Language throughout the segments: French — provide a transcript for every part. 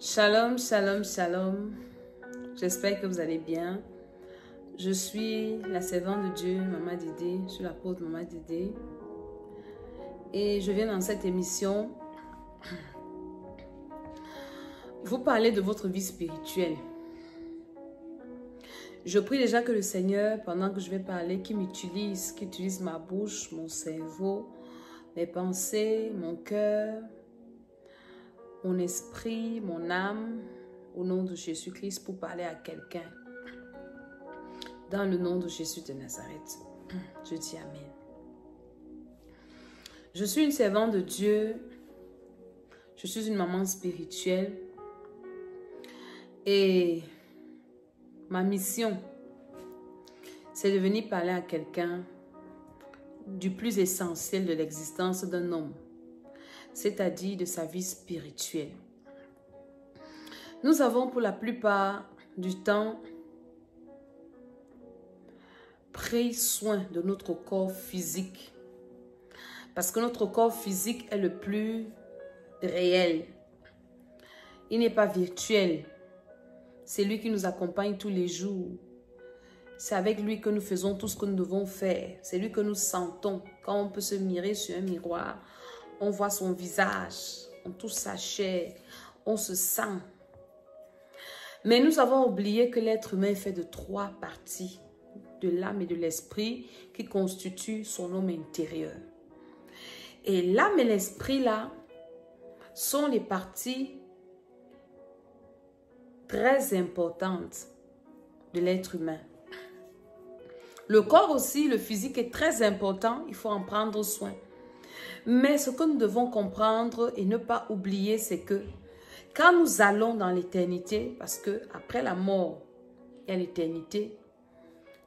Shalom, shalom, shalom. J'espère que vous allez bien. Je suis la servante de Dieu, Maman Dédé. Je suis l'apôtre Maman Dédé. Et je viens dans cette émission vous parler de votre vie spirituelle. Je prie déjà que le Seigneur, pendant que je vais parler, qu'il utilise ma bouche, mon cerveau, mes pensées, mon cœur, mon esprit, mon âme, au nom de Jésus-Christ pour parler à quelqu'un. Dans le nom de Jésus de Nazareth, je dis Amen. Je suis une servante de Dieu. Je suis une maman spirituelle. Et ma mission, c'est de venir parler à quelqu'un du plus essentiel de l'existence d'un homme, c'est-à-dire de sa vie spirituelle. Nous avons pour la plupart du temps pris soin de notre corps physique, parce que notre corps physique est le plus réel. Il n'est pas virtuel. C'est lui qui nous accompagne tous les jours. C'est avec lui que nous faisons tout ce que nous devons faire. C'est lui que nous sentons. Quand on peut se mirer sur un miroir, on voit son visage, on touche sa chair, on se sent. Mais nous avons oublié que l'être humain est fait de 3 parties, de l'âme et de l'esprit, qui constituent son homme intérieur. Et l'âme et l'esprit, là, sont les parties très importantes de l'être humain. Le corps aussi, le physique est très important, il faut en prendre soin. Mais ce que nous devons comprendre et ne pas oublier, c'est que quand nous allons dans l'éternité, parce que après la mort, il y a l'éternité,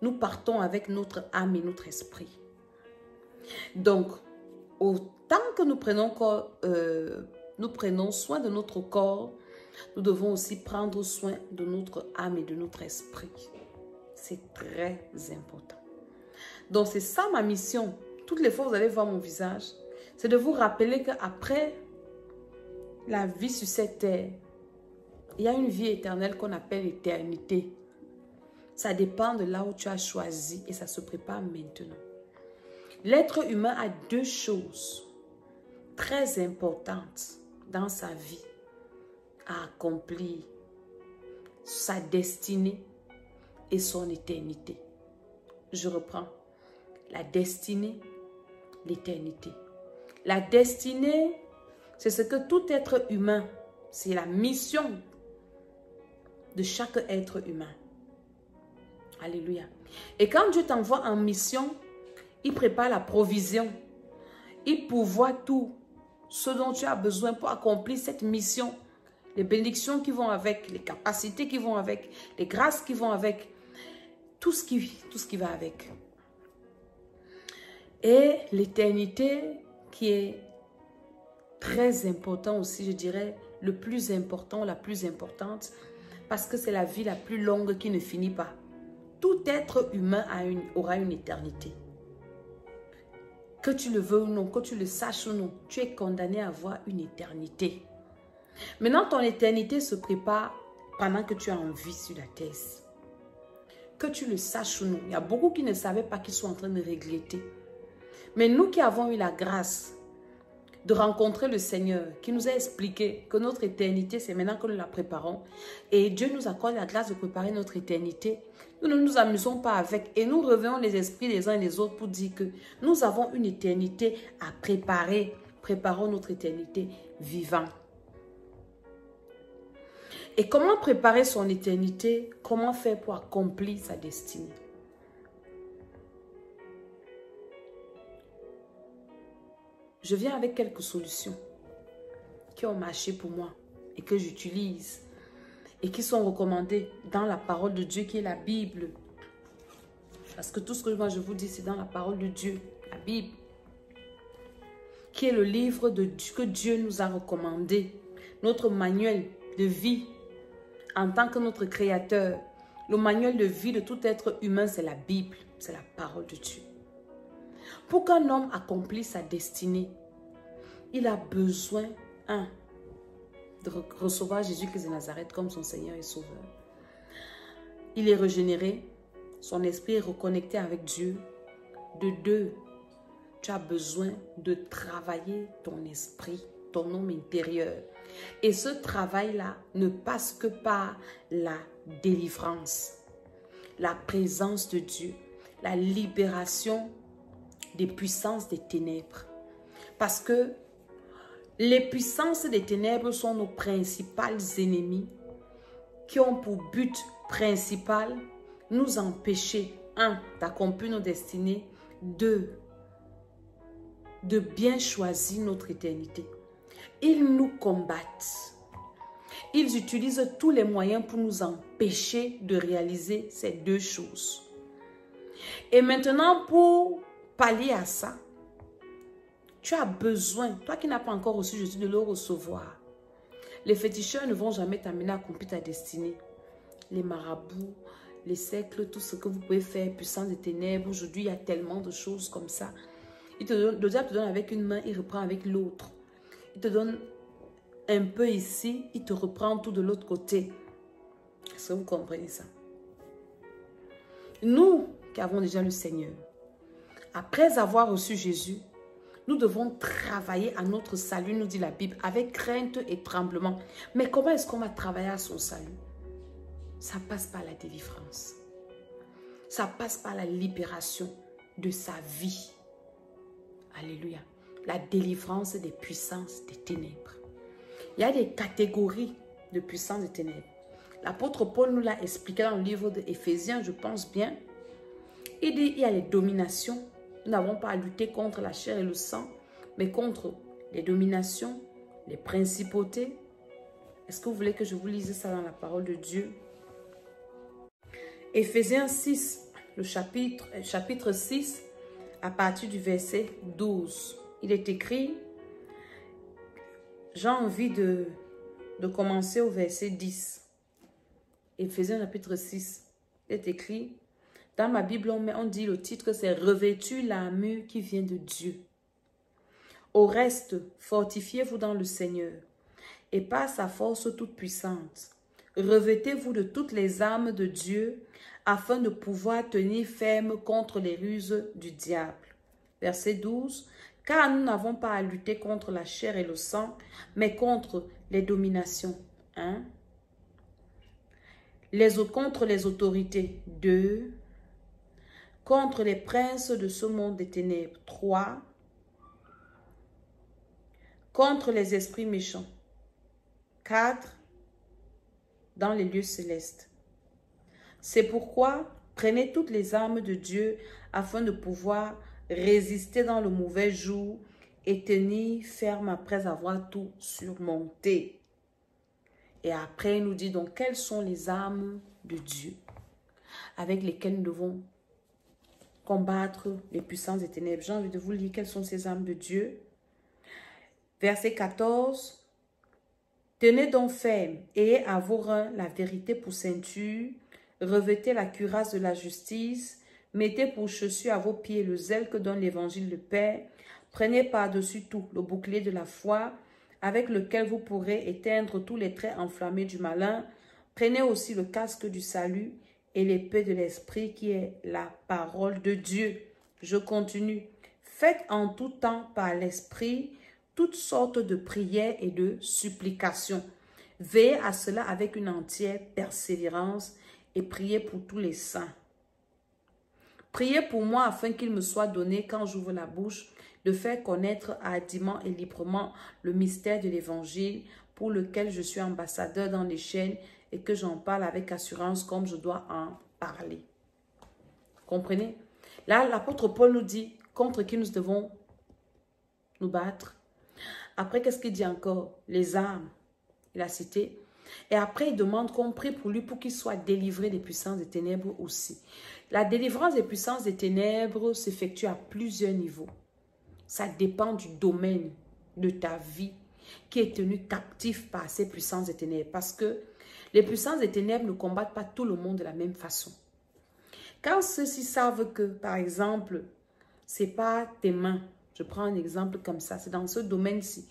nous partons avec notre âme et notre esprit. Donc, autant que nous prenons soin de notre corps, nous devons aussi prendre soin de notre âme et de notre esprit. C'est très important. Donc, c'est ça ma mission. Toutes les fois que vous allez voir mon visage, c'est de vous rappeler qu'après la vie sur cette terre, il y a une vie éternelle qu'on appelle l'éternité. Ça dépend de là où tu as choisi et ça se prépare maintenant. L'être humain a 2 choses très importantes dans sa vie à accomplir: sa destinée et son éternité. Je reprends. La destinée, l'éternité. La destinée, c'est ce que tout être humain, c'est la mission de chaque être humain. Alléluia. Et quand Dieu t'envoie en mission, il prépare la provision. Il pourvoit tout ce dont tu as besoin pour accomplir cette mission. Les bénédictions qui vont avec, les capacités qui vont avec, les grâces qui vont avec, tout ce qui va avec. Et l'éternité qui est très important aussi, je dirais, le plus important, la plus importante, parce que c'est la vie la plus longue qui ne finit pas. Tout être humain aura une éternité. Que tu le veux ou non, que tu le saches ou non, tu es condamné à avoir une éternité. Maintenant, ton éternité se prépare pendant que tu es en vie sur la terre. Que tu le saches ou non, il y a beaucoup qui ne savaient pas qu'ils sont en train de regretter. Mais nous qui avons eu la grâce de rencontrer le Seigneur, qui nous a expliqué que notre éternité, c'est maintenant que nous la préparons. Et Dieu nous accorde la grâce de préparer notre éternité. Nous ne nous amusons pas avec et nous revenons les esprits les uns et les autres pour dire que nous avons une éternité à préparer. Préparons notre éternité vivant. Et comment préparer son éternité? Comment faire pour accomplir sa destinée? Je viens avec quelques solutions qui ont marché pour moi et que j'utilise et qui sont recommandées dans la parole de Dieu qui est la Bible. Parce que tout ce que moi je vous dis, c'est dans la parole de Dieu, la Bible, qui est le livre que Dieu nous a recommandé, notre manuel de vie en tant que notre créateur. Le manuel de vie de tout être humain, c'est la Bible, c'est la parole de Dieu. Pour qu'un homme accomplisse sa destinée, il a besoin, de recevoir Jésus-Christ de Nazareth comme son Seigneur et Sauveur. Il est régénéré, son esprit est reconnecté avec Dieu. De deux, tu as besoin de travailler ton esprit, ton homme intérieur. Et ce travail-là ne passe que par la délivrance, la présence de Dieu, la libération des puissances des ténèbres. Parce que les puissances des ténèbres sont nos principales ennemis qui ont pour but principal nous empêcher, un, d'accomplir nos destinées, deux, de bien choisir notre éternité. Ils nous combattent. Ils utilisent tous les moyens pour nous empêcher de réaliser ces deux choses. Et maintenant, pour pallier à ça, tu as besoin, toi qui n'as pas encore reçu Jésus, de le recevoir. Les féticheurs ne vont jamais t'amener à accomplir ta destinée. Les marabouts, les cercles, tout ce que vous pouvez faire, puissance des ténèbres. Aujourd'hui, il y a tellement de choses comme ça. Le diable te donne avec une main, il reprend avec l'autre. Il te donne un peu ici, il te reprend tout de l'autre côté. Est-ce que vous comprenez ça? Nous qui avons déjà le Seigneur, après avoir reçu Jésus, nous devons travailler à notre salut, nous dit la Bible, avec crainte et tremblement. Mais comment est-ce qu'on va travailler à son salut? Ça passe par la délivrance. Ça passe par la libération de sa vie. Alléluia. La délivrance des puissances des ténèbres. Il y a des catégories de puissances des ténèbres. L'apôtre Paul nous l'a expliqué dans le livre d'Éphésiens, je pense bien. Il dit, il y a les dominations. Nous n'avons pas à lutter contre la chair et le sang, mais contre les dominations, les principautés. Est-ce que vous voulez que je vous lise ça dans la parole de Dieu? Éphésiens 6, le chapitre 6, à partir du verset 12. Il est écrit, j'ai envie de commencer au verset 10. Éphésiens chapitre 6, il est écrit, dans ma Bible, on dit le titre, c'est « Revêtu l'armure qui vient de Dieu ». Au reste, fortifiez-vous dans le Seigneur et par sa force toute puissante. Revêtez-vous de toutes les armes de Dieu afin de pouvoir tenir ferme contre les ruses du diable. Verset 12. Car nous n'avons pas à lutter contre la chair et le sang, mais contre les dominations. 1. Contre les autorités. 2. Contre les princes de ce monde des ténèbres. 3. Contre les esprits méchants. 4. Dans les lieux célestes. C'est pourquoi prenez toutes les armes de Dieu afin de pouvoir résister dans le mauvais jour et tenir ferme après avoir tout surmonté. Et après, il nous dit donc quelles sont les armes de Dieu avec lesquelles nous devons combattre les puissances des ténèbres. J'ai envie de vous lire quelles sont ces armes de Dieu. Verset 14. Tenez donc ferme, ayez à vos reins la vérité pour ceinture, revêtez la cuirasse de la justice, mettez pour chaussure à vos pieds le zèle que donne l'évangile de paix, prenez par-dessus tout le bouclier de la foi, avec lequel vous pourrez éteindre tous les traits enflammés du malin, prenez aussi le casque du salut et l'épée de l'esprit qui est la parole de Dieu. Je continue. Faites en tout temps par l'esprit toutes sortes de prières et de supplications. Veillez à cela avec une entière persévérance et priez pour tous les saints. Priez pour moi afin qu'il me soit donné, quand j'ouvre la bouche, de faire connaître hardiment et librement le mystère de l'évangile pour lequel je suis ambassadeur dans les chaînes et que j'en parle avec assurance comme je dois en parler. Comprenez? Là, l'apôtre Paul nous dit contre qui nous devons nous battre. Après, qu'est-ce qu'il dit encore? Les armes, il a cité. Et après, il demande qu'on prie pour lui pour qu'il soit délivré des puissances des ténèbres aussi. La délivrance des puissances des ténèbres s'effectue à plusieurs niveaux. Ça dépend du domaine de ta vie qui est tenu captif par ces puissances des ténèbres. Parce que les puissances des ténèbres ne combattent pas tout le monde de la même façon. Quand ceux-ci savent que, par exemple, ce n'est pas tes mains, je prends un exemple comme ça, c'est dans ce domaine-ci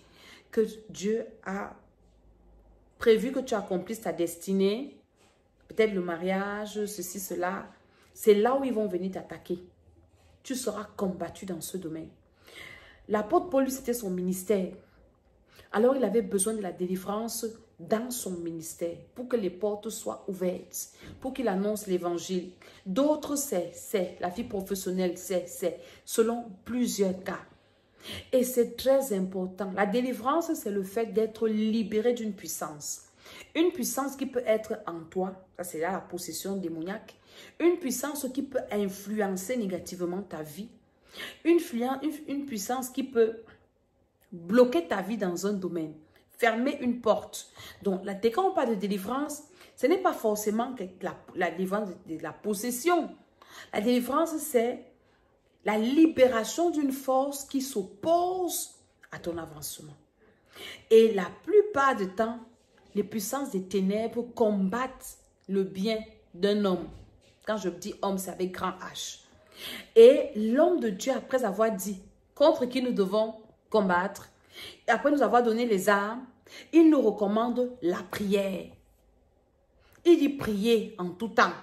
que Dieu a prévu que tu accomplisses ta destinée, peut-être le mariage, ceci, cela, c'est là où ils vont venir t'attaquer. Tu seras combattu dans ce domaine. L'apôtre Paul, c'était son ministère. Alors, il avait besoin de la délivrance dans son ministère pour que les portes soient ouvertes, pour qu'il annonce l'évangile. D'autres, c'est. La vie professionnelle, c'est. Selon plusieurs cas. Et c'est très important. La délivrance, c'est le fait d'être libéré d'une puissance. Une puissance qui peut être en toi, ça c'est là la possession démoniaque. Une puissance qui peut influencer négativement ta vie. Une puissance qui peut bloquer ta vie dans un domaine. Fermer une porte. Donc, dès qu'on parle de délivrance, ce n'est pas forcément que la délivrance de la possession. La délivrance, c'est la libération d'une force qui s'oppose à ton avancement. Et la plupart du temps, les puissances des ténèbres combattent le bien d'un homme. Quand je dis homme, c'est avec grand H. Et l'homme de Dieu, après avoir dit contre qui nous devons combattre, et après nous avoir donné les armes, il nous recommande la prière. Il dit prier en tout temps.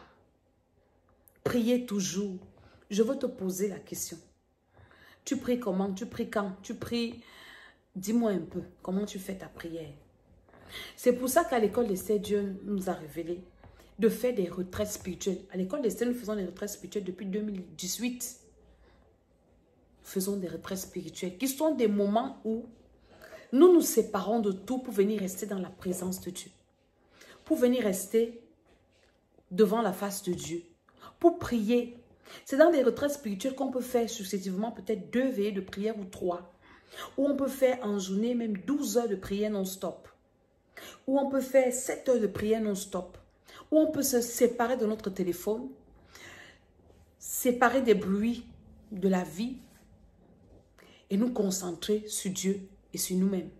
Prier toujours. Je veux te poser la question. Tu pries comment? Tu pries quand? Tu pries... Dis-moi un peu, comment tu fais ta prière? C'est pour ça qu'à l'école d'Esther, Dieu nous a révélé de faire des retraites spirituelles. À l'école d'Esther, nous faisons des retraites spirituelles depuis 2018. Nous faisons des retraites spirituelles qui sont des moments où nous nous séparons de tout pour venir rester dans la présence de Dieu. Pour venir rester devant la face de Dieu. Pour prier. C'est dans des retraites spirituelles qu'on peut faire successivement peut-être 2 veillées de prière ou 3. Ou on peut faire en journée même 12 heures de prière non-stop. Ou on peut faire 7 heures de prière non-stop. Ou on peut se séparer de notre téléphone. Séparer des bruits de la vie. Et nous concentrer sur Dieu et sur nous-mêmes.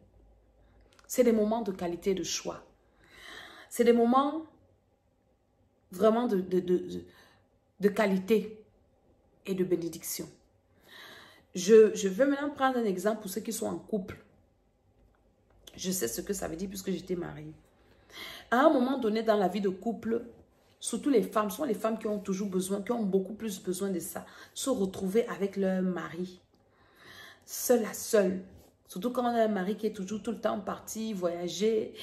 C'est des moments de qualité de choix. C'est des moments vraiment de qualité et de bénédiction. Je vais maintenant prendre un exemple pour ceux qui sont en couple. Je sais ce que ça veut dire puisque j'étais mariée. À un moment donné dans la vie de couple, surtout les femmes, sont les femmes qui ont toujours besoin, qui ont beaucoup plus besoin de ça, se retrouver avec leur mari. Seul à seul. Surtout quand on a un mari qui est toujours tout le temps parti, voyager.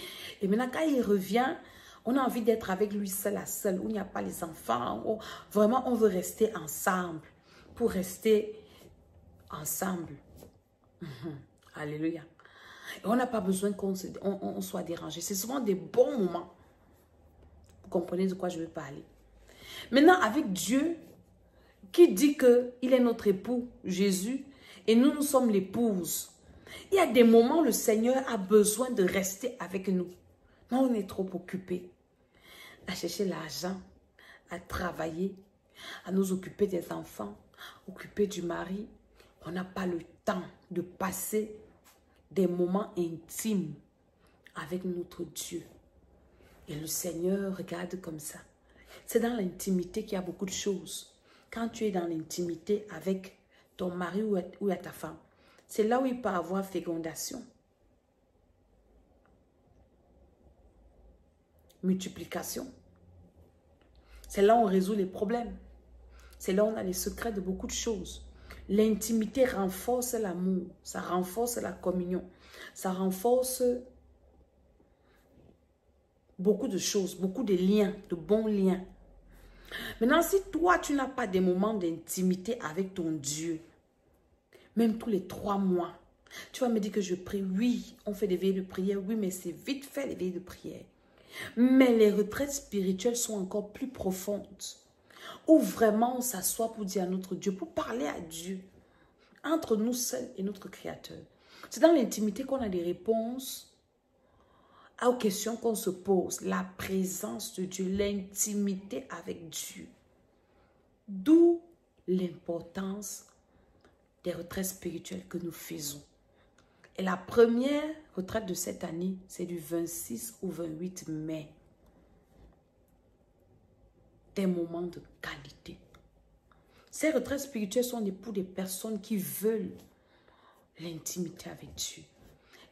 Et maintenant, quand il revient, on a envie d'être avec lui seul à seul, où il n'y a pas les enfants. Où vraiment, on veut rester ensemble. Pour rester ensemble. Alléluia. Et on n'a pas besoin qu'on soit dérangé. C'est souvent des bons moments. Vous comprenez de quoi je veux parler. Maintenant, avec Dieu, qui dit qu'il est notre époux, Jésus, et nous sommes l'épouse. Il y a des moments où le Seigneur a besoin de rester avec nous. Non, on est trop occupés à chercher l'argent, à travailler, à nous occuper des enfants, occuper du mari. On n'a pas le temps de passer des moments intimes avec notre Dieu. Et le Seigneur regarde comme ça. C'est dans l'intimité qu'il y a beaucoup de choses. Quand tu es dans l'intimité avec ton mari ou à ta femme, c'est là où il peut avoir fécondation, multiplication. C'est là où on résout les problèmes. C'est là où on a les secrets de beaucoup de choses. L'intimité renforce l'amour, ça renforce la communion, ça renforce beaucoup de choses, beaucoup de liens, de bons liens. Maintenant, si toi, tu n'as pas des moments d'intimité avec ton Dieu, même tous les 3 mois, tu vas me dire que je prie. Oui, on fait des veillées de prière. Oui, mais c'est vite fait les veillées de prière. Mais les retraites spirituelles sont encore plus profondes. Où vraiment on s'assoit pour dire à notre Dieu, pour parler à Dieu. Entre nous seuls et notre Créateur. C'est dans l'intimité qu'on a des réponses aux questions qu'on se pose. La présence de Dieu, l'intimité avec Dieu. D'où l'importance des retraites spirituelles que nous faisons. Et la première retraite de cette année, c'est du 26 au 28 mai. Des moments de qualité. Ces retraites spirituelles sont pour des personnes qui veulent l'intimité avec Dieu,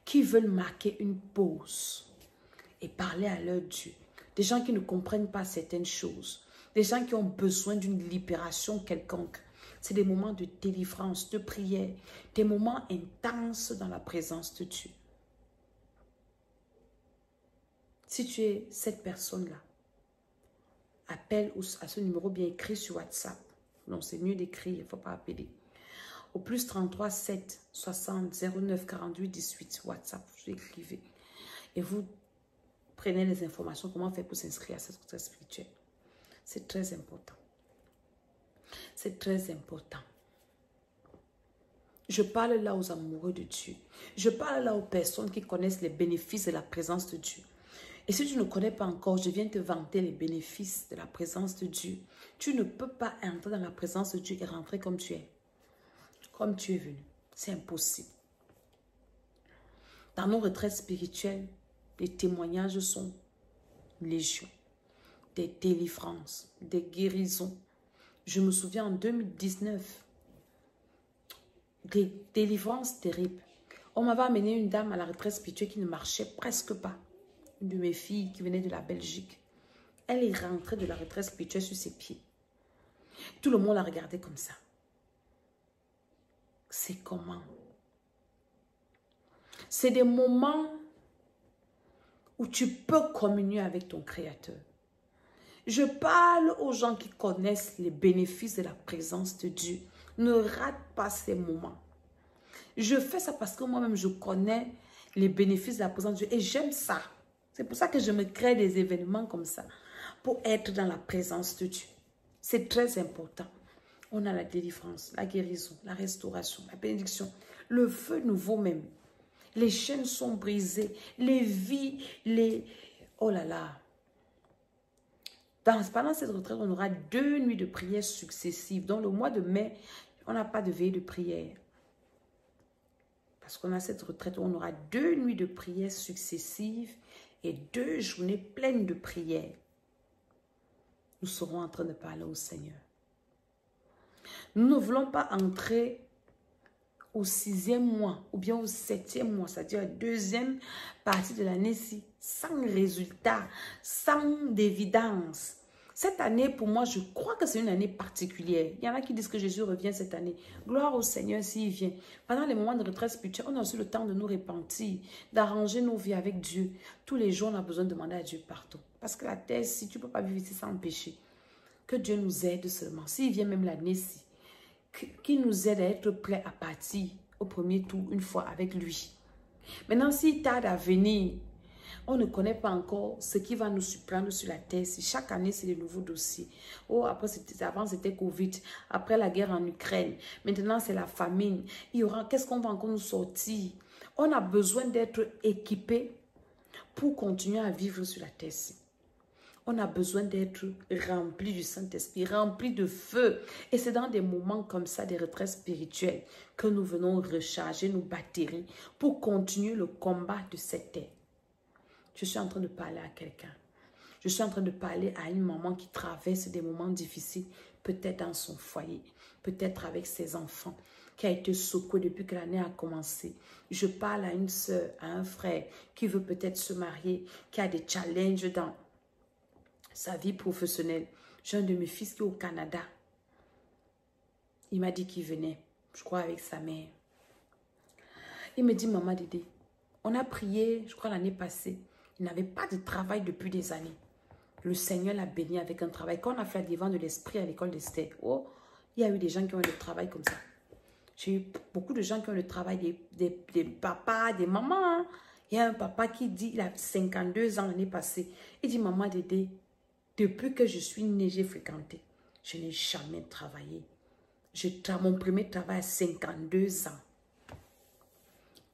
qui veulent marquer une pause et parler à leur Dieu. Des gens qui ne comprennent pas certaines choses. Des gens qui ont besoin d'une libération quelconque. C'est des moments de délivrance, de prière, des moments intenses dans la présence de Dieu. Si tu es cette personne-là, appelle à ce numéro bien écrit sur WhatsApp. Non, c'est mieux d'écrire, il ne faut pas appeler. Au plus 33 7 60 09 48 18 WhatsApp, vous écrivez. Et vous prenez les informations, comment faire pour s'inscrire à cette retraite spirituelle. C'est très important. C'est très important. Je parle là aux amoureux de Dieu. Je parle là aux personnes qui connaissent les bénéfices de la présence de Dieu. Et si tu ne connais pas encore, je viens te vanter les bénéfices de la présence de Dieu. Tu ne peux pas entrer dans la présence de Dieu et rentrer comme tu es. Comme tu es venu. C'est impossible. Dans nos retraites spirituelles, les témoignages sont légion. Des délivrances, des guérisons. Je me souviens en 2019, des délivrances terribles. On m'avait amené une dame à la retraite spirituelle qui ne marchait presque pas. Une de mes filles qui venait de la Belgique. Elle est rentrée de la retraite spirituelle sur ses pieds. Tout le monde la regardait comme ça. C'est comment? C'est des moments où tu peux communier avec ton Créateur. Je parle aux gens qui connaissent les bénéfices de la présence de Dieu. Ne rate pas ces moments. Je fais ça parce que moi-même, je connais les bénéfices de la présence de Dieu et j'aime ça. C'est pour ça que je me crée des événements comme ça, pour être dans la présence de Dieu. C'est très important. On a la délivrance, la guérison, la restauration, la bénédiction, le feu nouveau même. Les chaînes sont brisées, les vies, les... Oh là là! Pendant cette retraite, on aura 2 nuits de prière successives. Dans le mois de mai, on n'a pas de veille de prière. Parce qu'on a cette retraite où on aura 2 nuits de prière successives et 2 journées pleines de prière. Nous serons en train de parler au Seigneur. Nous ne voulons pas entrer au 6e mois ou bien au 7e mois, c'est-à-dire la 2e partie de l'année-ci, sans résultat, sans d'évidence. Cette année, pour moi, je crois que c'est une année particulière. Il y en a qui disent que Jésus revient cette année. Gloire au Seigneur s'il vient. Pendant les moments de retraite spirituelle, on a aussi le temps de nous repentir, d'arranger nos vies avec Dieu. Tous les jours, on a besoin de demander à Dieu pardon. Parce que la terre, si tu ne peux pas vivre ici sans péché, que Dieu nous aide seulement. S'il vient même l'année-ci, qu'il nous aide à être prêts à partir au premier tour une fois avec lui. Maintenant, s'il tarde à venir, on ne connaît pas encore ce qui va nous surprendre sur la terre. Chaque année, c'est de nouveaux dossiers. Oh, avant, c'était Covid. Après, la guerre en Ukraine. Maintenant, c'est la famine. Qu'est-ce qu'on va encore nous sortir? On a besoin d'être équipés pour continuer à vivre sur la terre. On a besoin d'être rempli du Saint-Esprit, rempli de feu. Et c'est dans des moments comme ça, des retraites spirituelles, que nous venons recharger nos batteries pour continuer le combat de cette terre. Je suis en train de parler à quelqu'un. Je suis en train de parler à une maman qui traverse des moments difficiles, peut-être dans son foyer, peut-être avec ses enfants, qui a été secouée depuis que l'année a commencé. Je parle à une soeur, à un frère qui veut peut-être se marier, qui a des challenges dans sa vie professionnelle. J'ai un de mes fils qui est au Canada. Il m'a dit qu'il venait, je crois avec sa mère. Il me dit, maman Dédé, on a prié, je crois l'année passée. Il n'avait pas de travail depuis des années. Le Seigneur l'a béni avec un travail. Quand on a fait le divan de l'esprit à l'école d'Esther, oh, il y a eu des gens qui ont eu le travail comme ça. J'ai eu beaucoup de gens qui ont le travail, des papas, des mamans. Hein. Il y a un papa qui dit, il a 52 ans l'année passée. Il dit, maman Dédé, depuis que je suis née, j'ai fréquenté. Je n'ai jamais travaillé. Mon premier travail à 52 ans.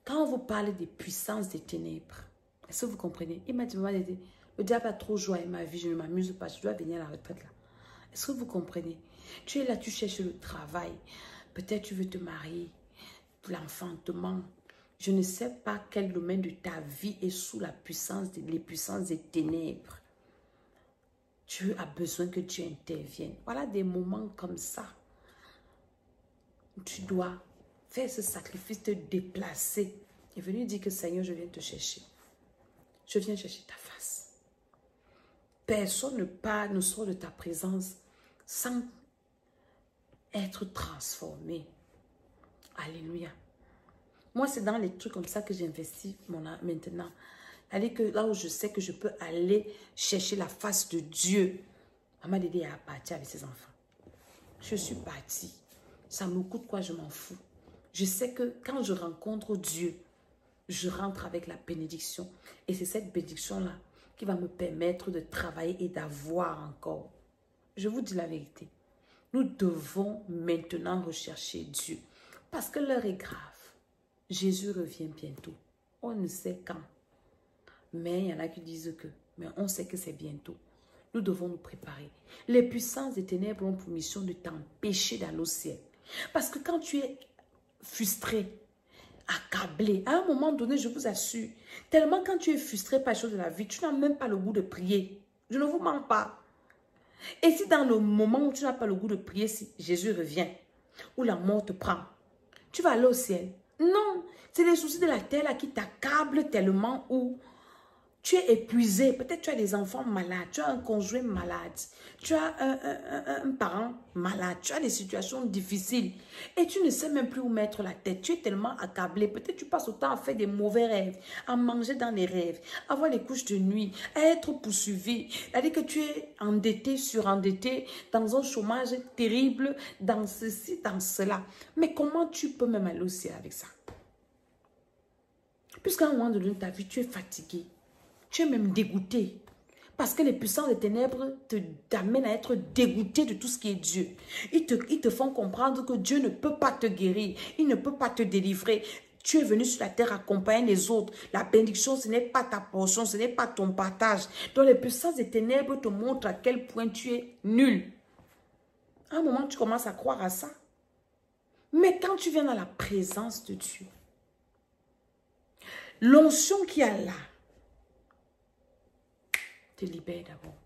Quand on vous parle des puissances des ténèbres, est-ce que vous comprenez? Il m'a dit, maman Dédé, le diable a trop joué à ma vie, je ne m'amuse pas, je dois venir à la retraite là. Est-ce que vous comprenez? Tu es là, tu cherches le travail. Peut-être tu veux te marier, l'enfantement. Je ne sais pas quel domaine de ta vie est sous la puissance, les puissances des ténèbres. Tu as besoin que Dieu intervienne. Voilà des moments comme ça. Tu dois faire ce sacrifice, te déplacer. Et venir dire que Seigneur, je viens te chercher. je viens chercher ta face. Personne ne sort de ta présence sans être transformé. Alléluia. Moi, c'est dans les trucs comme ça que j'investis maintenant. Allez, que là où je sais que je peux aller chercher la face de Dieu. Maman Dédé a parti avec ses enfants. Je suis partie. Ça me coûte quoi, je m'en fous. Je sais que quand je rencontre Dieu, je rentre avec la bénédiction. Et c'est cette bénédiction-là qui va me permettre de travailler et d'avoir encore. Je vous dis la vérité. Nous devons maintenant rechercher Dieu. Parce que l'heure est grave. Jésus revient bientôt. On ne sait quand. Mais il y en a qui disent que. Mais on sait que c'est bientôt. Nous devons nous préparer. Les puissances des ténèbres ont pour mission de t'empêcher d'aller au ciel. Parce que quand tu es frustré, accablé, à un moment donné, je vous assure, tellement quand tu es frustré par les choses de la vie, tu n'as même pas le goût de prier. Je ne vous mens pas. Et si dans le moment où tu n'as pas le goût de prier, si Jésus revient, ou la mort te prend, tu vas aller au ciel. Non, c'est les soucis de la terre là qui t'accablent tellement où tu es épuisé. Peut-être tu as des enfants malades, tu as un conjoint malade, tu as un parent malade, tu as des situations difficiles et tu ne sais même plus où mettre la tête. Tu es tellement accablé. Peut-être tu passes autant à faire des mauvais rêves, à manger dans les rêves, à avoir les couches de nuit, à être poursuivi. C'est-à-dire que tu es endetté, surendetté, dans un chômage terrible, dans ceci, dans cela. Mais comment tu peux même aller au ciel avec ça? Puisqu'à un moment donné de ta vie, tu es fatigué. Tu es même dégoûté. Parce que les puissances des ténèbres t'amènent à être dégoûté de tout ce qui est Dieu. Ils te font comprendre que Dieu ne peut pas te guérir. Il ne peut pas te délivrer. Tu es venu sur la terre accompagner les autres. La bénédiction, ce n'est pas ta portion, ce n'est pas ton partage. Donc les puissances des ténèbres te montrent à quel point tu es nul. À un moment, tu commences à croire à ça. Mais quand tu viens dans la présence de Dieu, l'onction qu'il y a là, te libère d'abord.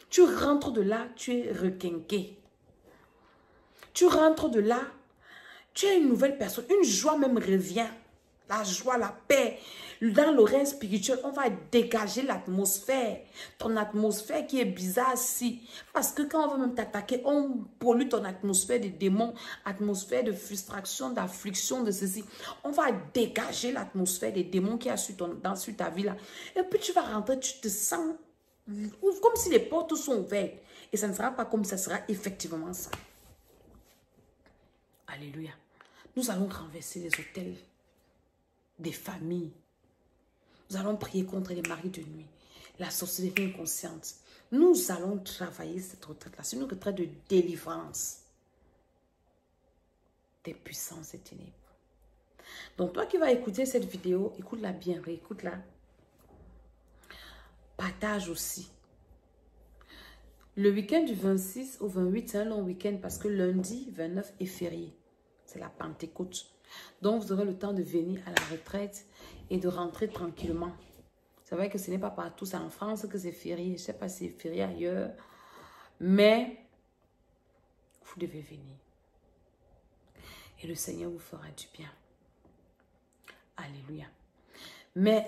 Tu rentres de là, tu es requinqué. Tu rentres de là, tu es une nouvelle personne. Une joie même revient. La joie, la paix. Dans le règne spirituel, on va dégager l'atmosphère. Ton atmosphère qui est bizarre si. Parce que quand on veut même t'attaquer, on pollue ton atmosphère de démons, atmosphère de frustration, d'affliction, de ceci. On va dégager l'atmosphère des démons qui a sur ta vie là. Et puis tu vas rentrer, tu te sens comme si les portes sont ouvertes. Et ça ne sera pas comme ça sera effectivement ça. Alléluia. Nous allons renverser les autels des familles. Nous allons prier contre les maris de nuit, la sorcellerie inconsciente. Nous allons travailler cette retraite-là. C'est une retraite de délivrance des puissances et ténèbres. Donc toi qui vas écouter cette vidéo, écoute-la bien, réécoute-la. Partage aussi. Le week-end du 26 au 28, c'est un long week-end parce que lundi 29 est férié. C'est la Pentecôte. Donc, vous aurez le temps de venir à la retraite et de rentrer tranquillement. C'est vrai que ce n'est pas partout. C'est en France que c'est férié. Je ne sais pas si c'est férié ailleurs. Mais, vous devez venir. Et le Seigneur vous fera du bien. Alléluia. Mais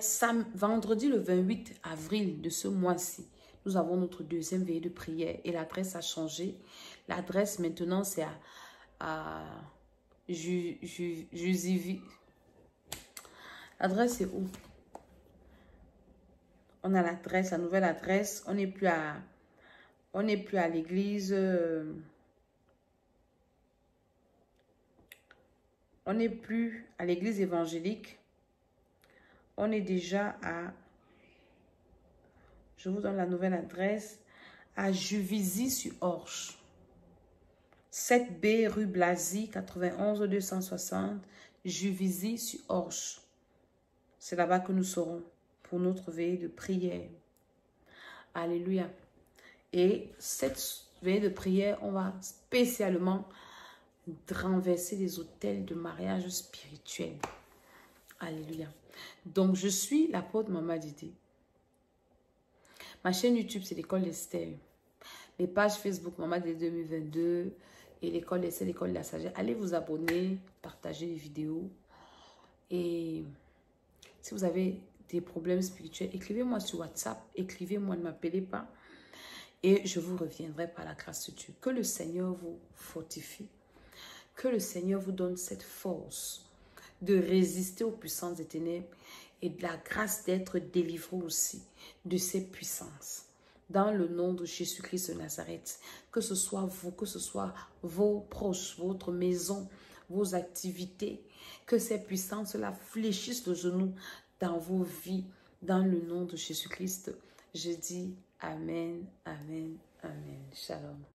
vendredi le 28 avril de ce mois-ci, nous avons notre deuxième veillée de prière et l'adresse a changé. L'adresse maintenant c'est à Jusivy. L'adresse c'est où? On a l'adresse, la nouvelle adresse. On n'est plus à l'église. On n'est plus à l'église évangélique. On est déjà à, je vous donne la nouvelle adresse, à Juvisy-sur-Orge. 7B rue Blazy, 91 260, Juvisy-sur-Orge. C'est là-bas que nous serons pour notre veillée de prière. Alléluia. Et cette veillée de prière, on va spécialement renverser les autels de mariage spirituel. Alléluia. Donc, je suis l'apôtre Maman Dédé. Ma chaîne YouTube, c'est l'école d'Estelle. Les pages Facebook, Maman Dédé 2022 et l'école d'Estelle, l'école de la sagesse. Allez vous abonner, partager les vidéos. Et si vous avez des problèmes spirituels, écrivez-moi sur WhatsApp, écrivez-moi, ne m'appelez pas. Et je vous reviendrai par la grâce de Dieu. Que le Seigneur vous fortifie. Que le Seigneur vous donne cette force de résister aux puissances des ténèbres et de la grâce d'être délivré aussi de ces puissances. Dans le nom de Jésus-Christ de Nazareth, que ce soit vous, que ce soit vos proches, votre maison, vos activités, que ces puissances-là fléchissent le genou dans vos vies, dans le nom de Jésus-Christ. Je dis Amen, Amen, Amen. Shalom.